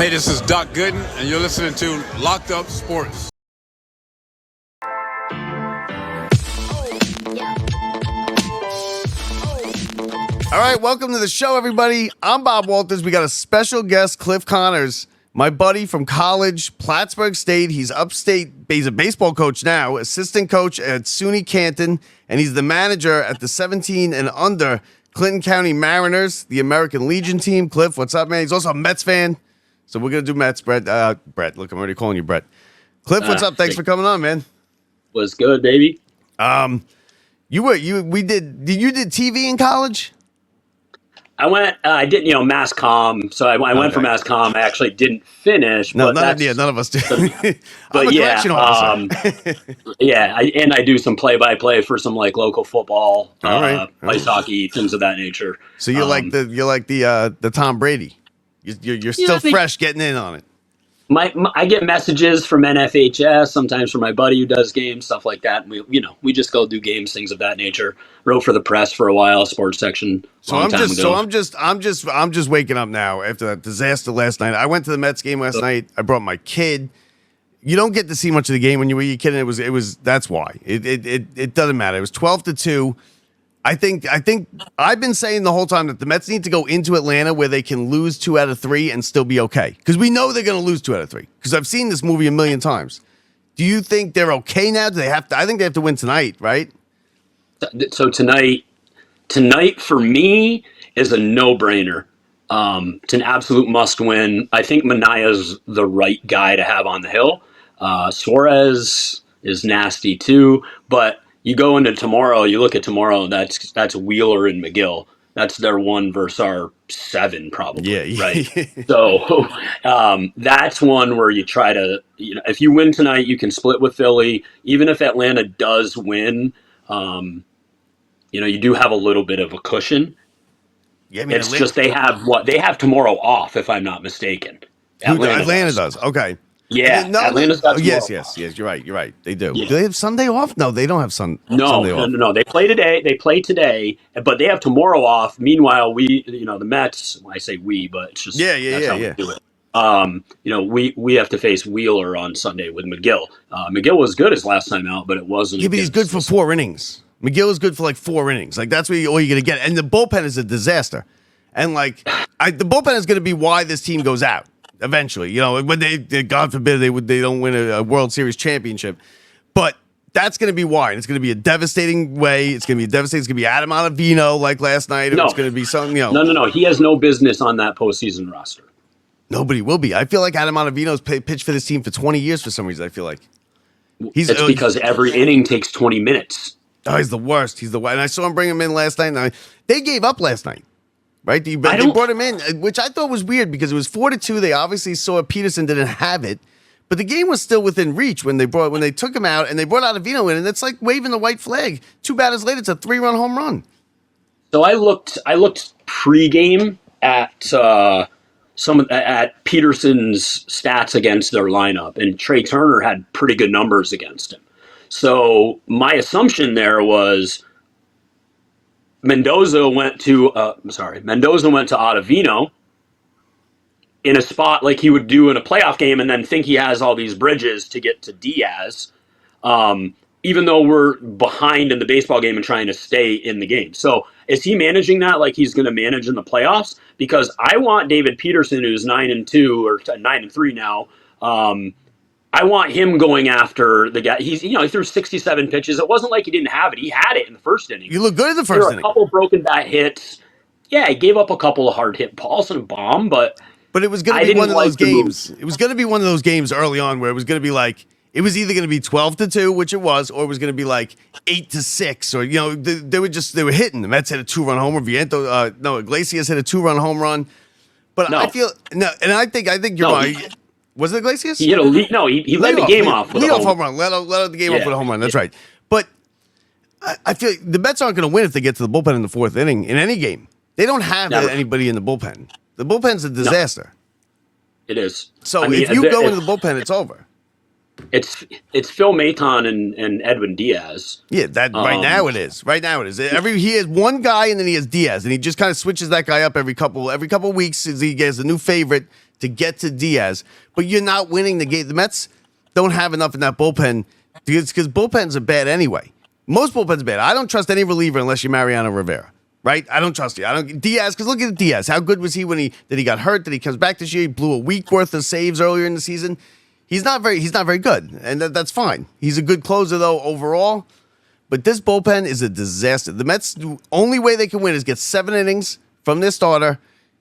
Hey, this is Doc Gooden, and you're listening to Locked Up Sports. All right, welcome to the show, everybody. I'm Bob Walters. We got a special guest, Cliff Connors, my buddy from college, Plattsburgh State. He's upstate. He's a baseball coach now, assistant coach at SUNY Canton, and he's the manager at the 17 and under Clinton County Mariners, the American Legion team. Cliff, what's up, man? He's also a Mets fan, so we're going to do Mets. Brett, look, I'm already calling you Brett. Cliff, what's up? Thanks for coming on, man. Was good, baby. You did TV in college? I didn't, Mass Comm. So I went for Mass Comm. I actually didn't finish. No, but none of us did. But yeah, I do some play-by-play for some like local football, ice hockey, things of that nature. So you're like the Tom Brady. You're still fresh getting in on it. I get messages from NFHS, sometimes from my buddy who does games, stuff like that. We just go do games, things of that nature. Wrote for the press for a while, sports section. I'm just waking up now after that disaster last night. I went to the Mets game last night. I brought my kid. You don't get to see much of the game when you were a kid. That's why it doesn't matter. It was 12-2. I think I've been saying the whole time that the Mets need to go into Atlanta where they can lose 2 out of 3 and still be okay. Because we know they're going to lose 2 out of 3. Because I've seen this movie a million times. Do you think they're okay now? Do they have to? I think they have to win tonight, right? So tonight for me is a no-brainer. It's an absolute must-win. I think Manaya's the right guy to have on the hill. Suarez is nasty too, but you go into tomorrow, you look at tomorrow, that's Wheeler and McGill. That's their 1 versus our 7 probably, yeah. Right? So that's one where you try to, if you win tonight, you can split with Philly. Even if Atlanta does win, you do have a little bit of a cushion. Yeah, I mean, it's just they have tomorrow off, if I'm not mistaken. Atlanta does. Okay. Yeah, Atlanta's got yes. You're right. They do. Yeah. Do they have Sunday off? No, they don't have Sunday off. No. They play today, but they have tomorrow off. Meanwhile, the Mets. I say we, but it's just that's how we do it. We have to face Wheeler on Sunday with McGill. McGill was good his last time out, but it wasn't. Yeah, but he's good for 4 innings. McGill is good for like 4 innings. Like that's all you're going to get. And the bullpen is a disaster. And the bullpen is going to be why this team goes out. Eventually, when they God forbid they don't win a World Series championship, but that's going to be why. And it's going to be a devastating way. It's going to be Adam Ottavino like last night. It's going to be something. No. He has no business on that postseason roster. Nobody will be. I feel like Adam Ottavino's pitched for this team for 20 years for some reason. I feel like it's because every inning takes 20 minutes. Oh, he's the worst. And I saw him bring him in last night. They gave up last night. Right, they brought him in, which I thought was weird because it was 4-2. They obviously saw Peterson didn't have it, but the game was still within reach when they took him out and they brought Ottavino in, and it's like waving the white flag. 2 batters later, it's a 3-run home run. So I looked pregame at at Peterson's stats against their lineup, and Trey Turner had pretty good numbers against him. So my assumption there was Mendoza went to Ottavino in a spot like he would do in a playoff game, and then think he has all these bridges to get to Diaz, even though we're behind in the baseball game and trying to stay in the game. So is he managing that like he's going to manage in the playoffs? Because I want David Peterson, who's 9-2 or 9-3 now. I want him going after the guy. He threw 67 pitches. It wasn't like he didn't have it. He had it in the first inning. You look good in the first inning. A couple broken bat hits. Yeah, he gave up a couple of hard hit balls and a bomb, but it was going to be one of those games. It was going to be one of those games early on where it was going to be like it was either going to be 12-2, which it was, or it was going to be like 8-6, or they were hitting. The Mets hit a 2-run homer. Iglesias hit a 2-run home run. But I think you're right. Was it Iglesias? He hit a lead. No, he led the game off with a home run. Led the game off with a home run. That's right. But I feel like the Mets aren't going to win if they get to the bullpen in the 4th inning in any game. They don't have anybody in the bullpen. The bullpen's a disaster. No, it is. So if you go into the bullpen, it's over. It's Phil Maton and Edwin Diaz. Yeah, right now it is. He has one guy and then he has Diaz, and he just kind of switches that guy up every couple weeks as he gets a new favorite to get to Diaz, but you're not winning the game. The Mets don't have enough in that bullpen because bullpens are bad anyway. Most bullpens are bad. I don't trust any reliever unless you're Mariano Rivera, right? I don't trust you. I don't Diaz, because look at Diaz. How good was he when he got hurt? That he comes back this year? He blew a week worth of saves earlier in the season. He's not very good, and that's fine. He's a good closer though overall. But this bullpen is a disaster. The Mets, the only way they can win is get 7 innings from their starter,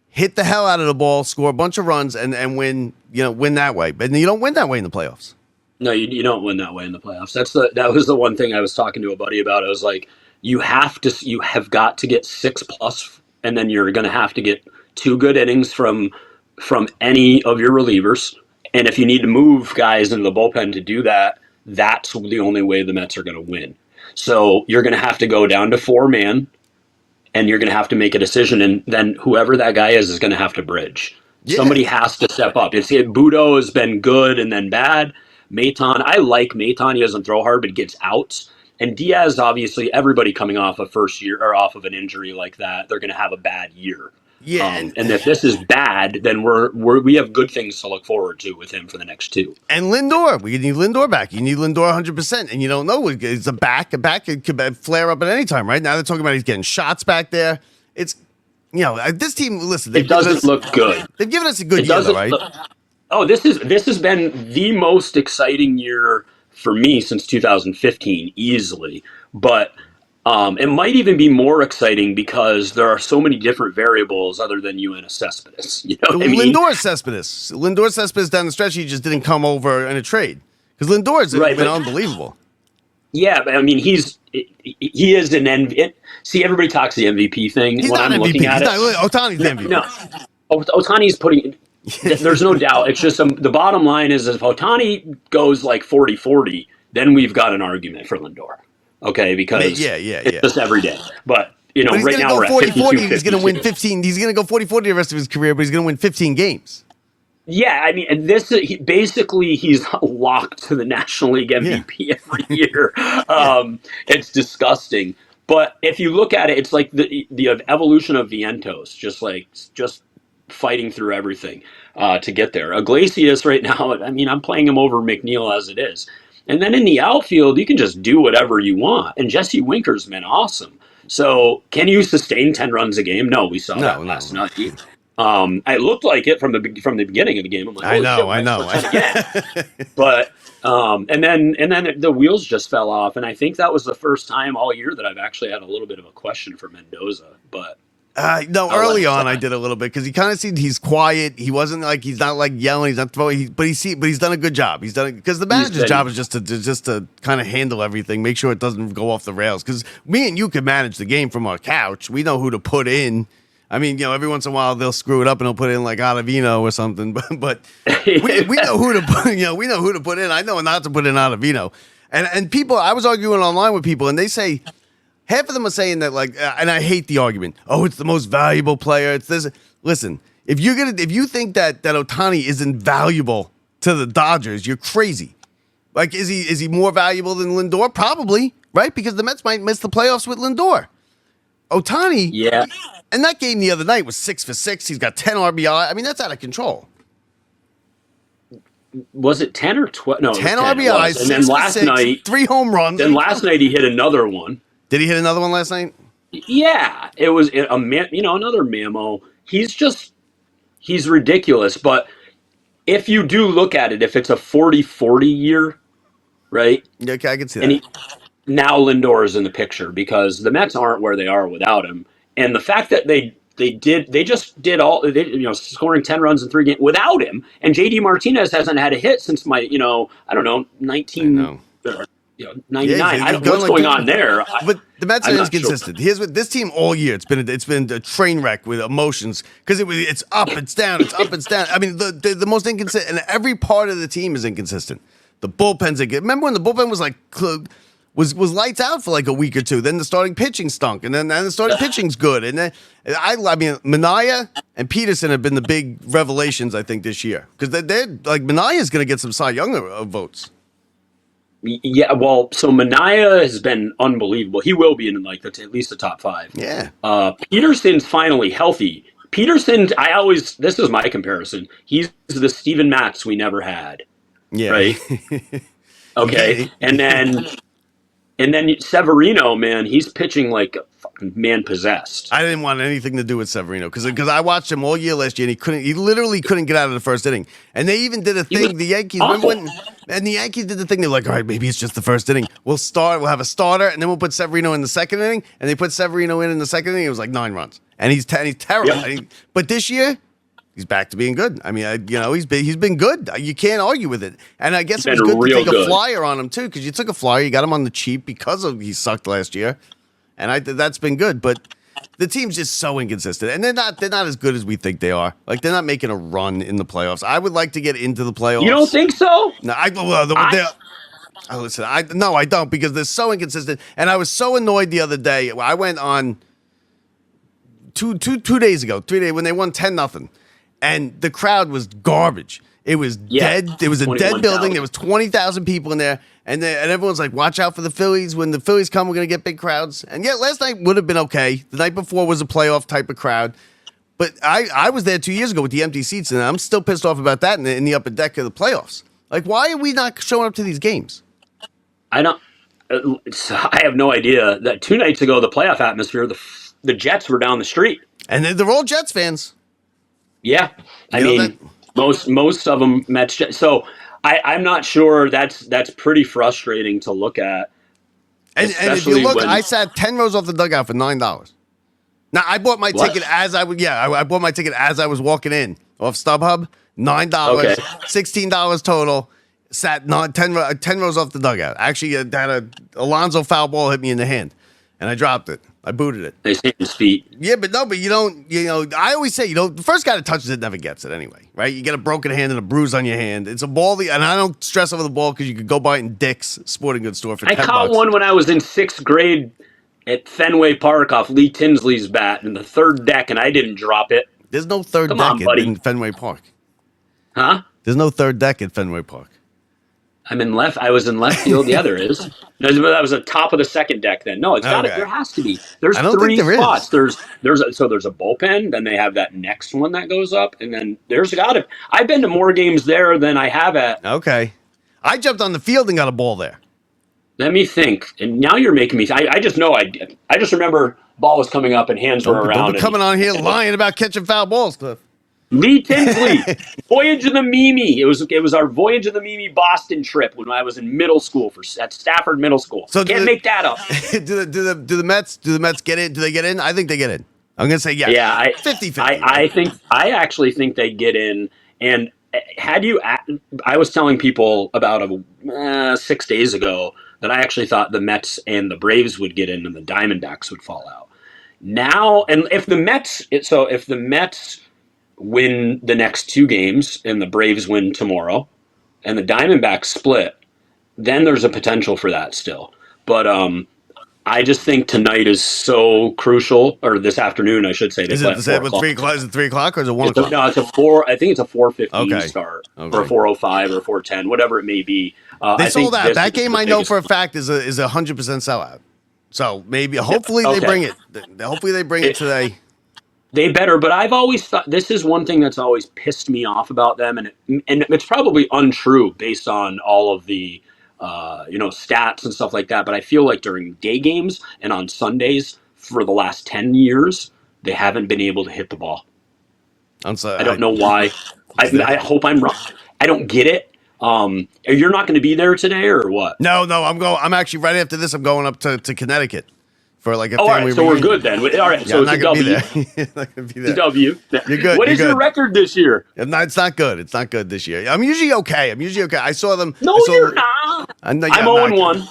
hit the hell out of the ball, score a bunch of runs, and win. Win that way. But you don't win that way in the playoffs. No, you don't win that way in the playoffs. That was the one thing I was talking to a buddy about. I was like, you have got to get 6+, and then you're going to have to get 2 good innings from any of your relievers. And if you need to move guys into the bullpen to do that, that's the only way the Mets are going to win. So you're going to have to go down to 4-man, and you're going to have to make a decision, and then whoever that guy is going to have to bridge. Yeah. Somebody has to step up. If Budo has been good and then bad, Maton, I like Maton. He doesn't throw hard, but gets outs. And Diaz, obviously, everybody coming off a first year or off of an injury like that, they're going to have a bad year. Yeah, and if this is bad, then we have good things to look forward to with him for the next 2. And Lindor, we need Lindor back. You need Lindor 100%, and you don't know it's a back. It could flare up at any time. Right now, they're talking about he's getting shots back there. It's this team. Listen, it doesn't look good. They've given us a good year, though, right? This has been the most exciting year for me since 2015, easily, but. It might even be more exciting because there are so many different variables other than Yoenis Cespedes. You know what I mean? Lindor Cespedes down the stretch, he just didn't come over in a trade because Lindor's been unbelievable. Yeah, but I mean, he is an MVP. See, everybody talks the MVP thing. He's not MVP. Ohtani's the MVP. No, Ohtani's putting. There's no doubt. It's just the bottom line is if Ohtani goes like 40-40, then we've got an argument for Lindor. Okay, because it's just every day. But, right now we're at 40-40. He's going to win 15. He's going to go 40-40 the rest of his career, but he's going to win 15 games. Yeah, I mean, he's locked to the National League MVP every year. It's disgusting. But if you look at it, it's like the evolution of Vientos, just fighting through everything to get there. Iglesias right now, I mean, I'm playing him over McNeil as it is. And then in the outfield, you can just do whatever you want. And Jesse Winker's been awesome. So can you sustain 10 runs a game? No, we saw that last night. I looked like it from the beginning of the game. I'm like, I know. But and then the wheels just fell off. And I think that was the first time all year that I've actually had a little bit of a question for Mendoza. But early on I did a little bit because he kind of seemed he's quiet. He wasn't like he's not like yelling. He's not throwing. But he's done a good job. He's done it because the manager's job is just to kind of handle everything, make sure it doesn't go off the rails. Because me and you can manage the game from our couch. We know who to put in. I mean, every once in a while they'll screw it up and they'll put in like Ottavino or something. But we know who to put. We know who to put in. I know not to put in Ottavino. And people, I was arguing online with people, and they say. Half of them are saying that, like, and I hate the argument. Oh, it's the most valuable player. It's this. Listen, if you think that Ohtani isn't valuable to the Dodgers, you're crazy. Like, is he more valuable than Lindor? Probably, right? Because the Mets might miss the playoffs with Lindor. Ohtani, yeah. And that game the other night was 6 for 6. He's got 10 RBI. I mean, that's out of control. Was it 10 or 12? No, 10 RBIs. And then last night, 3 home runs. Then last night he hit another one. Did he hit another one last night? Yeah, it was another mammo. He's ridiculous. But if you do look at it, if it's a 40-40 year, right? Okay, I can see that. Now Lindor is in the picture because the Mets aren't where they are without him, and the fact that they scoring 10 runs in 3 games without him, and JD Martinez hasn't had a hit since 19. 99. What's going on there? But the Mets are inconsistent. Sure. Here's what this team all year. It's been a train wreck with emotions because it's up, it's down, it's up, it's down. I mean, the most inconsistent, and every part of the team is inconsistent. The bullpen's remember when the bullpen was like was lights out for like a week or two. Then the starting pitching stunk, and then the starting pitching's good. And then I mean, Minaya and Peterson have been the big revelations I think this year because they're like Manaya's going to get some Cy Young votes. Yeah, well, so Minaya has been unbelievable. He will be in at least the top 5. Yeah. Peterson's finally healthy. Peterson, this is my comparison. He's the Steven Matz we never had. Yeah. Right? Okay. And then Severino, man, he's pitching like fucking man possessed. I didn't want anything to do with Severino because I watched him all year last year and he literally couldn't get out of the first inning. And they even did a thing. The Yankees, and the Yankees did the thing. They're like, all right, maybe it's just the first inning. We'll have a starter, and then we'll put Severino in the second inning. And they put Severino in the second inning. It was like 9 runs, and he's terrible. Yep. But this year, he's back to being good. I mean, he's been good. You can't argue with it. And I guess it was good to take a flyer on him too, because you took a flyer, you got him on the cheap because he sucked last year, and that's been good. But the team's just so inconsistent, and they're not as good as we think they are. Like they're not making a run in the playoffs. I would like to get into the playoffs. You don't think so? No, I don't, because they're so inconsistent. And I was so annoyed the other day. I went on two days ago, 3 days when they won 10-0. And the crowd was garbage. It was dead. It was a dead building. There was 20,000 people in there. And everyone's like, watch out for the Phillies. When the Phillies come, we're going to get big crowds. And yeah, last night would have been okay. The night before was a playoff type of crowd. But I was there 2 years ago with the empty seats, and I'm still pissed off about that in the upper deck of the playoffs. Like, why are we not showing up to these games? I have no idea. That 2 nights ago, the playoff atmosphere, the Jets were down the street. And they're all Jets fans. Yeah, I mean, most of them Mets. So I'm not sure. That's pretty frustrating to look at. And if you look, I sat 10 rows off the dugout for $9. Now I bought my ticket as I would. Yeah, I bought my ticket as I was walking in off StubHub. $9, okay. $16 total. Sat 10 rows off the dugout. Actually, had a Alonso foul ball hit me in the hand, and I dropped it. I booted it. They hit his feet. Yeah, but you don't, I always say, the first guy that touches it never gets it anyway, right? You get a broken hand and a bruise on your hand. It's a ball, and I don't stress over the ball because you could go buy it in Dick's Sporting Goods store for $10. I caught one when I was in 6th grade at Fenway Park off Lee Tinsley's bat in the third deck, and I didn't drop it. There's no third deck in Fenway Park. Huh? There's no third deck at Fenway Park. I was in left field. Yeah, there is. That was the top of the second deck. Then no, it's got it. There has to be. There's 3 spots. There's a bullpen. Then they have that next one that goes up, and then there's got it. I've been to more games there than I have at. Okay, I jumped on the field and got a ball there. Let me think. And now you're making me. I just know I did. I just remember ball was coming up and hands were around. Don't be coming on here lying about catching foul balls, Cliff. Lee Tinsley, Voyage of the Mimi. It was our Voyage of the Mimi Boston trip when I was in middle school at Stafford Middle School. So can't make that up. Do the Mets get in? Do they get in? I think they get in. I'm gonna say yes. Yeah, 50-50. I actually think they get in. And I was telling people about 6 days ago that I actually thought the Mets and the Braves would get in and the Diamondbacks would fall out. Now, and if the Mets win the next 2 games and the Braves win tomorrow and the Diamondbacks split, then there's a potential for that still. But I just think tonight is so crucial, or this afternoon, I should say. Is it 3 o'clock? Is it 3 o'clock or is it 1 o'clock? No, it's a 4. I think it's a 4:15 start, or a 4:05 or 4:10, whatever it may be. They sold out. That game I know for a fact is 100% sellout. So hopefully they bring it. Hopefully they bring it today. They better, but I've always thought this is one thing that's always pissed me off about them, and it's probably untrue based on all of the stats and stuff like that. But I feel like during day games and on Sundays for the last 10 years, they haven't been able to hit the ball. I don't know why. I hope I'm wrong. I don't get it. You're not going to be there today, or what? No, I'm actually right after this. I'm going up to Connecticut. For like a family all right, so reunion. We're good then. All right, so it's a W. Not gonna be there. It's a W. You're good. What is your record this year? It's not good. It's not good this year. I'm usually okay. I saw them. No, you're not. I'm 0-1.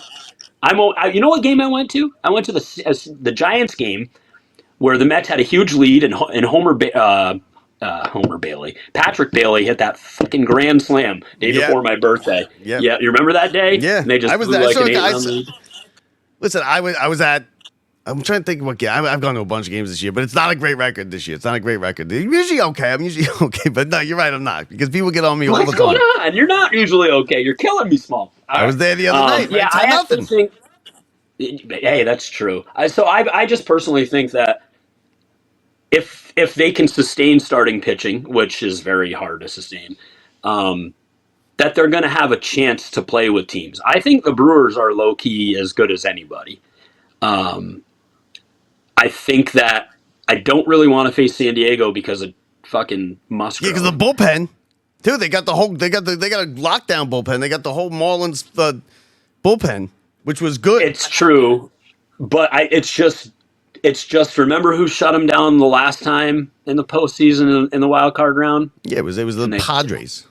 You know what game I went to? I went to the Giants game where the Mets had a huge lead and Homer Bailey, Patrick Bailey hit that fucking grand slam day before my birthday. Yeah, you remember that day? Yeah, and they just blew like an 8-run lead. Listen, I was at. I'm trying to think of what game. I've gone to a bunch of games this year, but it's not a great record this year. It's not a great record. I'm usually okay, but no, you're right. I'm not, because people get on me all the time. What's going on? You're not usually okay. You're killing me, Small. I was there the other night. Yeah, I actually think. Hey, that's true. So I just personally think that if if they can sustain starting pitching, which is very hard to sustain, that they're going to have a chance to play with teams. I think the Brewers are low key as good as anybody. I think that I don't really want to face San Diego because of fucking Musgrove. Yeah, because the bullpen, dude. They got a lockdown bullpen. They got the whole Marlins bullpen, which was good. It's true, but it's just remember who shut them down the last time in the postseason in the wild card round? Yeah, it was the Padres.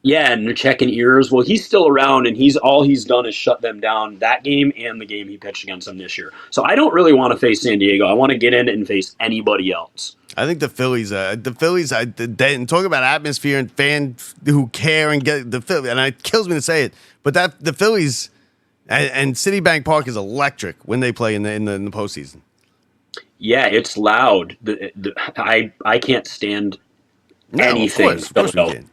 Yeah, and they're checking ears. Well, he's still around, and all he's done is shut them down that game and the game he pitched against them this year. So I don't really want to face San Diego. I want to get in and face anybody else. I think the Phillies, and talk about atmosphere and fans who care and get the Phillies, and it kills me to say it, but the Phillies and Citibank Park is electric when they play in the postseason. Yeah, it's loud. I can't stand anything. Of course we can.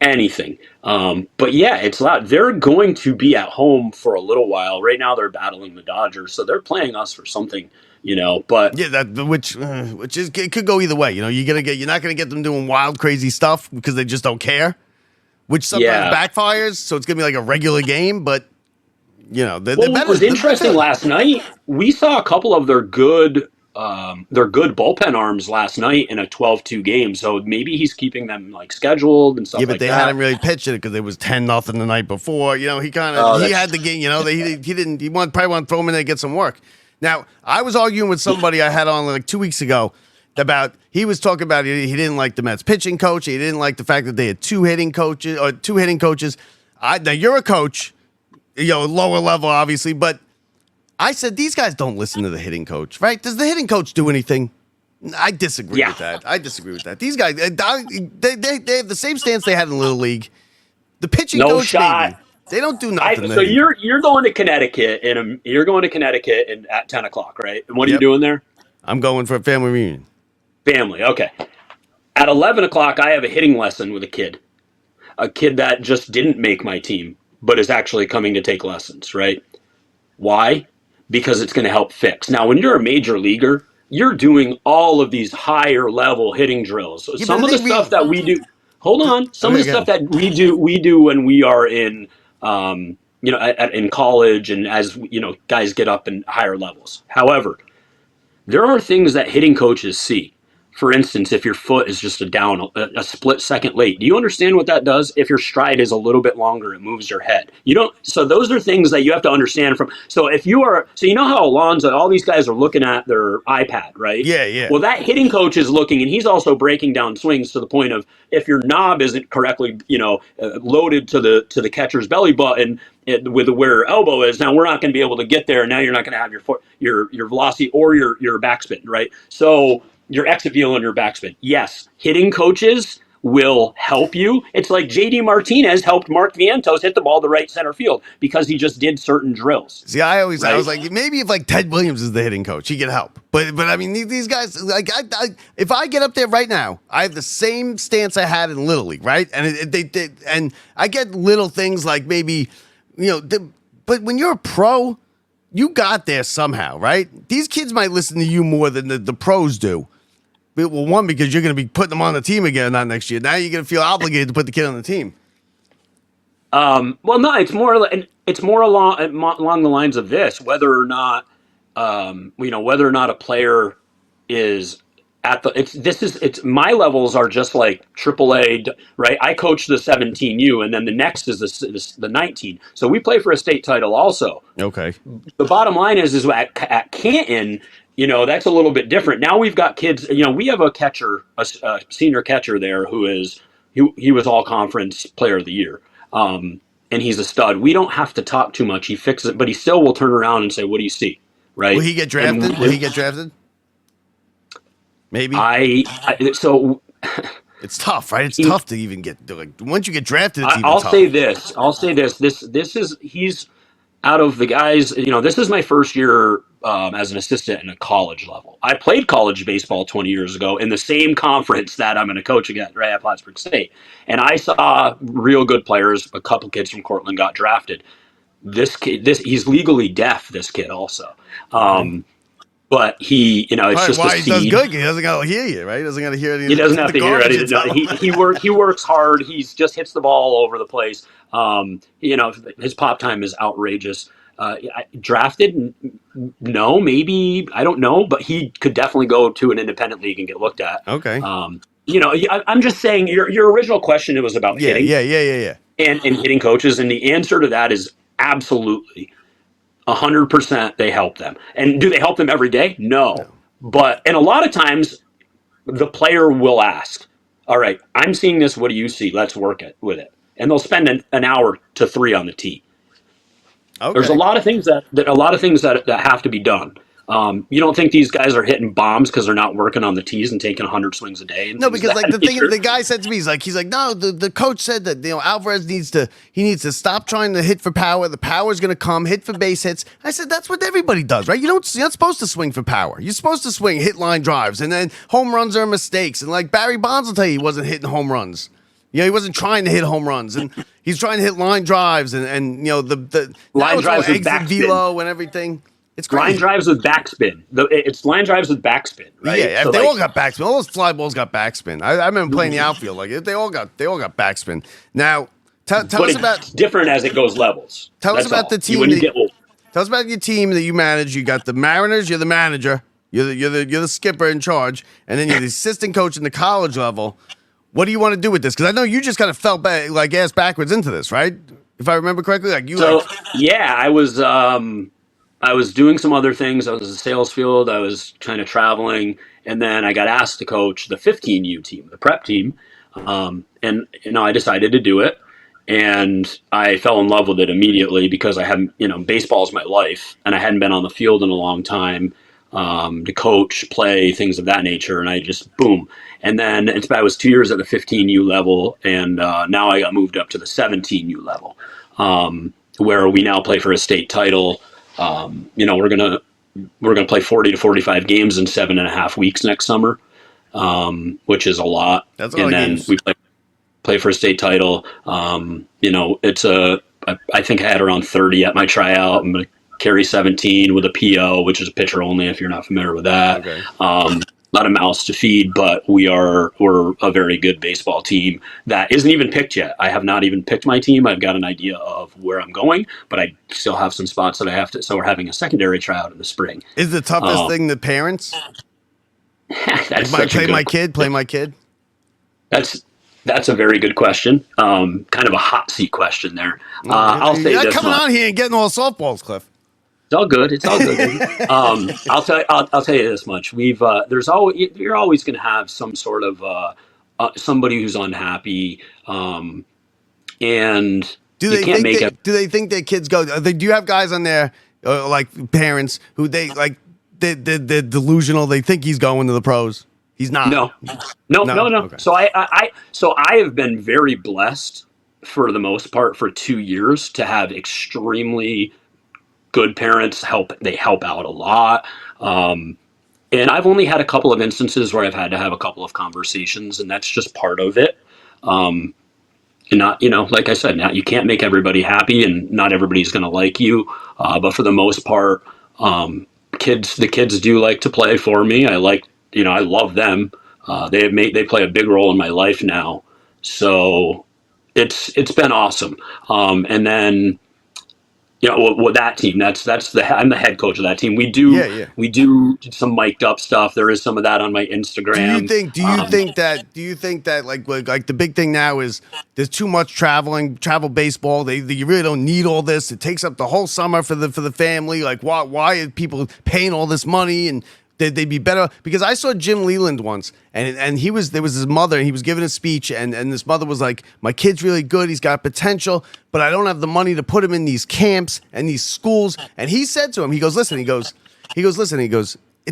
Anything. But yeah, it's loud. They're going to be at home for a little while. Right now they're battling the Dodgers, so they're playing us for something, but yeah, which is, it could go either way. You're not gonna get them doing wild, crazy stuff because they just don't care, which sometimes backfires. So it's gonna be like a regular game, but what was interesting last night, we saw a couple of their good bullpen arms last night in a 12-2 game. So maybe he's keeping them scheduled and stuff. Yeah, but they hadn't really pitched it because it was 10-0 the night before. He had the game. He probably want to throw him in there and get some work. Now I was arguing with somebody I had on 2 weeks ago about he was talking about he didn't like the Mets pitching coach. He didn't like the fact that they had two hitting coaches. Now you're a coach, lower level obviously, but I said, these guys don't listen to the hitting coach, right? Does the hitting coach do anything? I disagree with that. These guys, they have the same stance they had in Little League. The pitching coach, maybe. They don't do nothing. So you're going to Connecticut at 10 o'clock, right? And what are you doing there? I'm going for a family reunion. Family, okay. At 11 o'clock, I have a hitting lesson with a kid that just didn't make my team, but is actually coming to take lessons, right? Why? Because it's going to help fix. Now, when you're a major leaguer, you're doing all of these higher level hitting drills. So some of the stuff that we do, some of the stuff that we do when we are in, in college and as, guys get up in higher levels. However, there are things that hitting coaches see. For instance, if your foot is just a split second late, do you understand what that does? If your stride is a little bit longer, it moves your head. So those are things that you have to understand so how Alonso, all these guys are looking at their iPad, right? Yeah. Well, that hitting coach is looking, and he's also breaking down swings to the point of if your knob isn't correctly, loaded to the catcher's belly button with where your elbow is. Now we're not going to be able to get there. Now you're not going to have your foot, your velocity or your backspin, right? So your exit velo and your backspin. Yes, hitting coaches will help you. It's like JD Martinez helped Mark Vientos hit the ball to right center field because he just did certain drills. See, I was like, maybe if Ted Williams is the hitting coach, he can help. But I mean, these guys, if I get up there right now, I have the same stance I had in Little League, right? And and I get little things like maybe, but when you're a pro, you got there somehow, right? These kids might listen to you more than the pros do. Well, one, because you're going to be putting them on the team again, not next year. Now you're going to feel obligated to put the kid on the team. Well, no, it's more along the lines of this: whether or not, a player is at the. My levels are just like AAA, right? I coach the 17U, and then the next is the 19. So we play for a state title also. Okay. The bottom line is at Canton. That's a little bit different. Now we've got kids. We have a catcher, a senior catcher there he was all conference player of the year, and he's a stud. We don't have to talk too much. He fixes it, but he still will turn around and say, "What do you see?" Right? Will he get drafted? Maybe. So it's tough, right? It's tough to even get once you get drafted. It's even tough. I'll say this. He's out of the guys. This is my first year as an assistant in a college level. I played college baseball 20 years ago in the same conference that I'm going to coach again, right at Plattsburgh State. And I saw real good players. A couple kids from Cortland got drafted. This kid, he's legally deaf. This kid also. but he, it's Right, just why a he does seed. good? He doesn't got to hear you, right? He doesn't got to hear any. He doesn't have to hear garbage anything. No, he works hard. He's just hits the ball all over the place. His pop time is outrageous. Drafted? No, maybe, I don't know, but he could definitely go to an independent league and get looked at. Okay. I'm just saying your original question, it was about Yeah, hitting. yeah. And hitting coaches, and the answer to that is absolutely 100% they help them. And do they help them every day? No. And a lot of times the player will ask, all right, I'm seeing this. What do you see? Let's work it with it. And they'll spend an hour to 3 on the tee. Okay. There's a lot of things that have to be done. You don't think these guys are hitting bombs because they're not working on the tees and taking 100 swings a day? No, because like the guy said to me, he's like, no, the coach said that Alvarez needs to stop trying to hit for power. The power's going to come, hit for base hits. I said that's what everybody does, right? You're not supposed to swing for power. You're supposed to swing hit line drives, and then home runs are mistakes. And like Barry Bonds will tell you, he wasn't hitting home runs. He wasn't trying to hit home runs, and he's trying to hit line drives, and the line drives with exit velo and everything. It's crazy. Line drives with backspin. It's line drives with backspin, right? Yeah, so they all got backspin. All those fly balls got backspin. I remember playing the outfield like they all got backspin. Now, tell us about it's different as it goes levels. Tell us about the team. Tell us about your team that you manage. You got the Mariners. You're the manager. You're the skipper in charge, and then you're the assistant coach in the college level. What do you want to do with this? Because I know you just kind of fell back, like ass backwards into this, right? If I remember correctly, I was doing some other things. I was in the sales field. I was kind of traveling, and then I got asked to coach the 15U team, the prep team, and I decided to do it, and I fell in love with it immediately because I hadn't, baseball is my life, and I hadn't been on the field in a long time to coach, play, things of that nature, and I just boom. And then I was 2 years at the 15U level, and now I got moved up to the 17U level, where we now play for a state title. We're gonna play 40 to 45 games in 7.5 weeks next summer, which is a lot. That's a lot of games. We play for a state title. I think I had around 30 at my tryout. I'm gonna carry 17 with a PO, which is a pitcher only. If you're not familiar with that. Okay. Not a mouths to feed, but we're a very good baseball team that isn't even picked yet. I have not even picked my team. I've got an idea of where I'm going, but I still have some spots that I have to. So we're having a secondary tryout in the spring. Is the toughest thing the parents? Play my kid. That's a very good question. Kind of a hot seat question there. I'll say you're this coming much. on here and getting all softballs, Cliff. It's all good. I'll tell you this much. You're always going to have some sort of somebody who's unhappy, and do they think their kids go? Do you have guys on there like parents who they're delusional? They think he's going to the pros. He's not. No. Okay. So I have been very blessed for the most part for 2 years to have extremely good parents. They help out a lot. And I've only had a couple of instances where I've had to have a couple of conversations, and that's just part of it. And not, like I said, now you can't make everybody happy, and not everybody's going to like you. But for the most part, the kids do like to play for me. I love them. They play a big role in my life now. So it's been awesome. And then, with that team, I'm the head coach of that team. We do some mic'd up stuff. There is some of that on my Instagram. Do you think that like the big thing now is there's too much travel baseball. You really don't need all this. It takes up the whole summer for the family. Like why are people paying all this money? And they'd be better, because I saw Jim Leland once, and there was his mother, and he was giving a speech, and this mother was like, my kid's really good, he's got potential, but I don't have the money to put him in these camps and these schools. And he said to him, he goes, it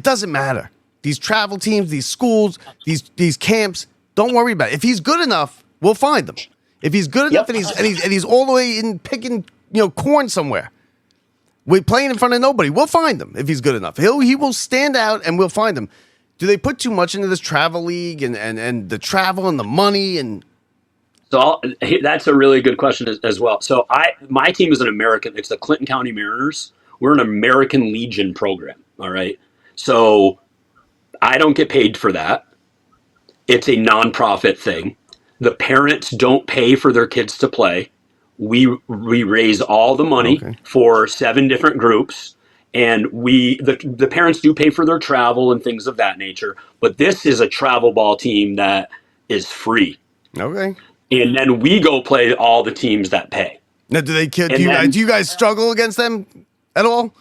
doesn't matter. These travel teams, these schools, these camps, don't worry about it. If he's good enough, we'll find him. If he's good enough, and he's all the way in picking corn somewhere, we're playing in front of nobody, we'll find him if he's good enough. He will stand out, and we'll find him. Do they put too much into this travel league and the travel and the money? And so that's a really good question as well. So my team is it's the Clinton County Mariners. We're an American Legion program. All right. So I don't get paid for that. It's a nonprofit thing. The parents don't pay for their kids to play. We raise all the money for 7 different groups, and the parents do pay for their travel and things of that nature. But this is a travel ball team that is free. Okay. And then we go play all the teams that pay. Now, do they kill? Do you guys struggle against them at all?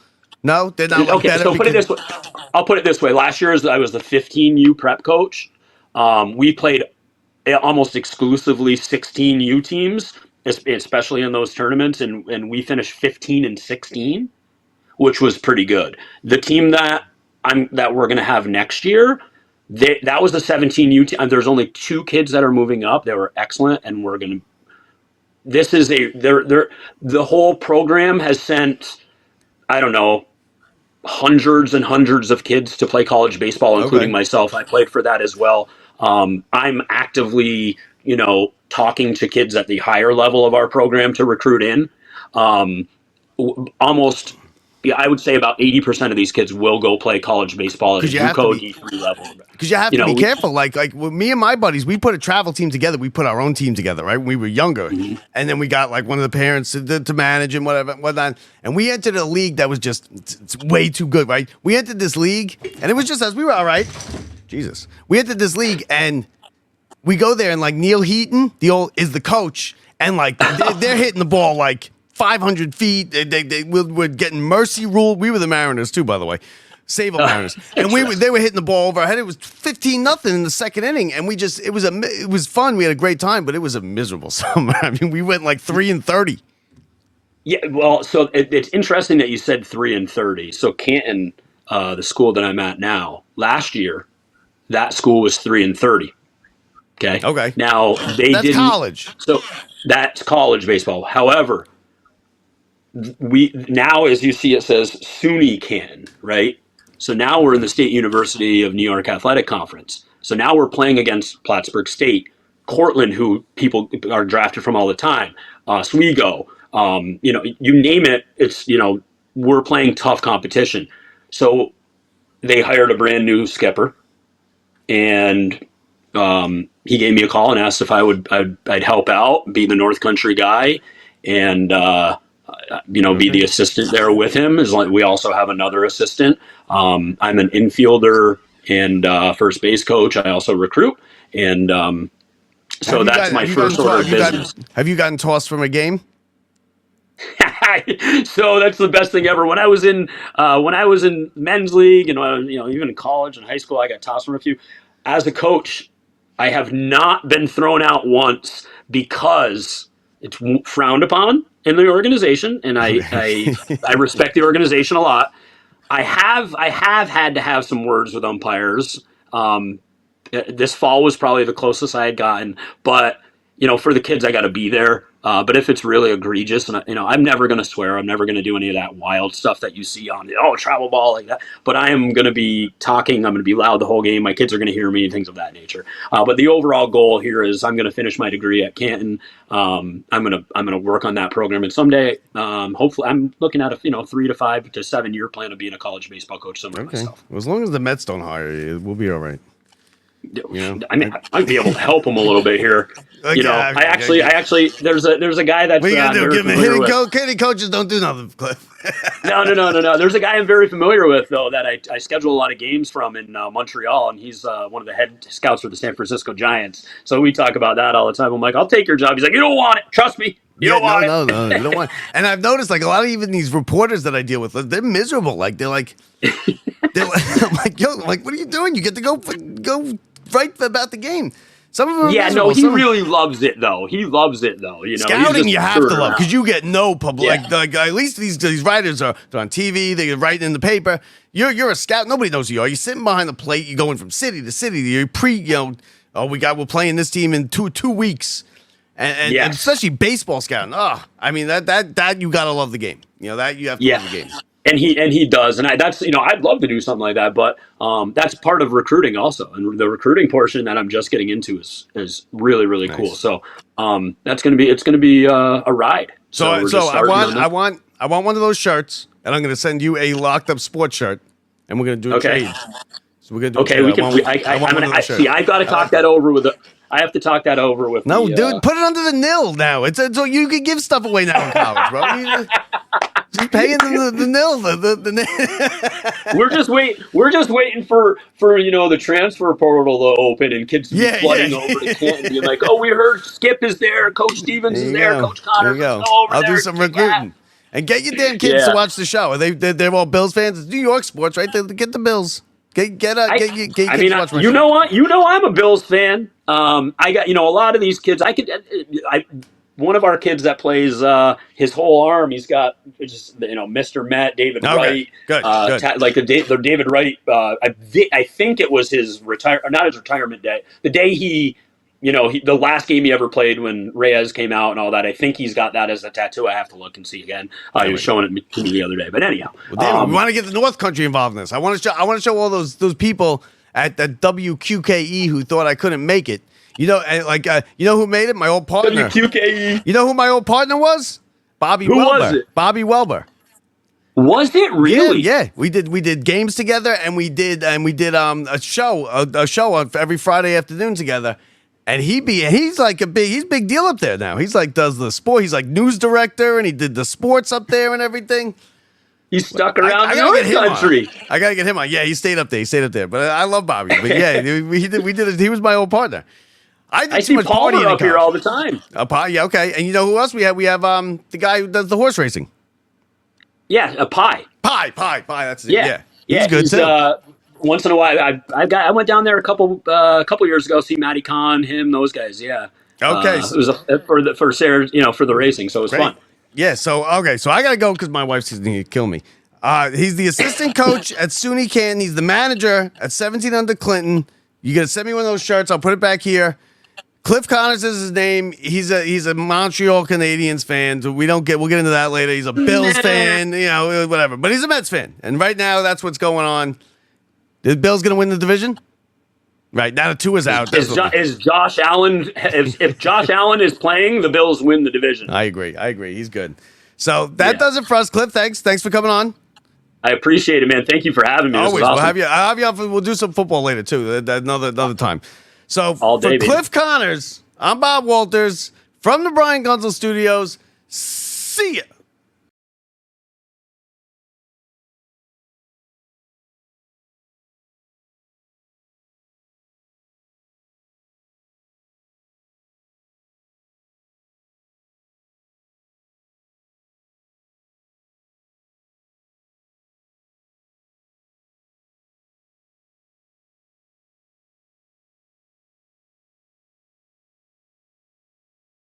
No, they're not. Okay, so put it this way. I'll put it this way. Last year, I was the 15U prep coach. We played almost exclusively 16U teams, especially in those tournaments, and we finished 15-16, which was pretty good. The team that we're going to have next year, that was the 17U team. There's only 2 kids that are moving up. They were excellent, and we're going to. This is the whole program has sent, I don't know, hundreds and hundreds of kids to play college baseball, including myself. I played for that as well. I'm actively, talking to kids at the higher level of our program to recruit in. Almost, I would say about 80% of these kids will go play college baseball at a JUCO D3 level. Because you have to be careful. Like with me and my buddies, we put a travel team together. We put our own team together, right? When we were younger. Mm-hmm. And then we got like one of the parents to manage and whatnot. And we entered a league that was just it's way too good, right? We entered this league, and it was just us. We were all right. Jesus. We entered this league, and we go there, and like Neil Heaton, is the coach. And like they're hitting the ball like 500 feet. They were getting mercy ruled. We were the Mariners too, by the way. Sable Mariners. And they were hitting the ball over our head. It was 15-0 in the second inning. And it was fun. We had a great time, but it was a miserable summer. I mean, we went like 3-30. Yeah, well, so it's interesting that you said 3-30. So Canton, the school that I'm at now, last year, that school was 3-30. Okay. Now that's college. So that's college baseball. However, we now, as you see, it says SUNY Canton, right? So now we're in the State University of New York Athletic Conference. So now we're playing against Plattsburgh State, Cortland, who people are drafted from all the time, Oswego, you name it. It's, we're playing tough competition. So they hired a brand new skipper, and he gave me a call and asked if I'd help out, be the North Country guy, and be the assistant there with him. Is like we also have another assistant. I'm an infielder and first base coach. I also recruit, and so that's my first order of business. Have you gotten tossed from a game? So that's the best thing ever. When I was in men's league, and even in college and high school, I got tossed from a few. As a coach, I have not been thrown out once because it's frowned upon in the organization, and I respect the organization a lot. I have had to have some words with umpires. This fall was probably the closest I had gotten, but for the kids, I got to be there. But if it's really egregious, and I'm never going to swear, I'm never going to do any of that wild stuff that you see on travel ball like that. But I am going to be talking. I'm going to be loud the whole game. My kids are going to hear me and things of that nature. But the overall goal here is I'm going to finish my degree at Canton. I'm going to work on that program, and someday, hopefully, I'm looking at a 3 to 5 to 7 year plan of being a college baseball coach somewhere myself. Well, as long as the Mets don't hire you, we'll be all right. I mean, I might be able to help them a little bit here. I actually, there's a guy that's. What are you gonna do? Give him a hitting coach? Hitting coaches don't do nothing, Cliff. No. There's a guy I'm very familiar with, though, that I schedule a lot of games from in Montreal, and he's one of the head scouts for the San Francisco Giants. So we talk about that all the time. I'm like, I'll take your job. He's like, you don't want it. Trust me. You don't want it. No, you don't want it. And I've noticed, like, a lot of even these reporters that I deal with, they're miserable. Like, I'm like, what are you doing? You get to go right about the game. Some of them are he really loves it though. Scouting you have to love because you get no public. Like at least these writers are on TV. They're writing in the paper. You're a scout. Nobody knows who you are. You're sitting behind the plate. You're going from city to city. You're we're playing this team in two weeks, and especially baseball scouting. Oh, I mean that you gotta love the game. That you have to love the game. And he does, and I'd love to do something like that, but that's part of recruiting also, and the recruiting portion that I'm just getting into is really really cool. So it's gonna be a ride. So I want one of those shirts, and I'm gonna send you a Locked Up Sports shirt. and we're gonna do a trade. So we're gonna do. Okay, we can. I got to talk that over with. I have to talk that over with. No, dude, put it under the nil now. It's so you can give stuff away now in college, bro. Just paying the nil. We're just waiting for the transfer portal to open and kids to be flooding over to Canton, being like, "Oh, we heard Skip is there, Coach Stevens is there, Coach Connor. Let's go over I'll there, do some recruiting and get your damn kids to watch the show. They're all Bills fans. It's New York sports, right? Get the Bills. Get kids to watch my show. You know what? I'm a Bills fan. I got a lot of these kids. One of our kids that plays his whole arm, he's got just Mr. Matt, David Wright. Good. Like the David Wright. I think it was his not his retirement day. The day the last game he ever played when Reyes came out and all that. I think he's got that as a tattoo. I have to look and see again. He was showing it to me the other day. But anyhow, we want to get the North Country involved in this. I want to show all those people at WQKE who thought I couldn't make it. You know who made it? My old partner. WQKE. You know who my old partner was? Bobby Who Welber. was it? Bobby Welber. Was it really? Yeah. We did games together, and we did a show on every Friday afternoon together. And he's like he's big deal up there now. He's like does the sport. He's like news director, and he did the sports up there and everything. He stuck around the country. I gotta get him on. Yeah, he stayed up there. But I love Bobby. But yeah, we did it. He was my old partner. I see Palmer up here all the time. Yeah, okay. And you know who else we have? We have the guy who does the horse racing. Yeah, a Pie. That's it. Yeah. He's good too. Once in a while, I went down there a couple years ago. See Matty Kahn, him, those guys. Yeah. Okay. It was for Sarah, for the racing, so it was fun. Yeah. So I gotta go because my wife's gonna kill me. He's the assistant coach at SUNY Canton. He's the manager at 17 under Clinton. You gotta send me one of those shirts. I'll put it back here. Cliff Connors is his name. He's a Montreal Canadiens fan. So we'll get into that later. He's a Bills fan, whatever. But he's a Mets fan. And right now, that's what's going on. The Bills going to win the division? Right now, the 2 is out. Is Josh Allen? If Josh Allen is playing, the Bills win the division. I agree. He's good. So that does it for us, Cliff. Thanks for coming on. I appreciate it, man. Thank you for having me. Always. Awesome. I'll have you on. We'll do some football later too. Another time. So all day, for Cliff Connors, I'm Bob Walters from the Brian Gunzel Studios. See ya.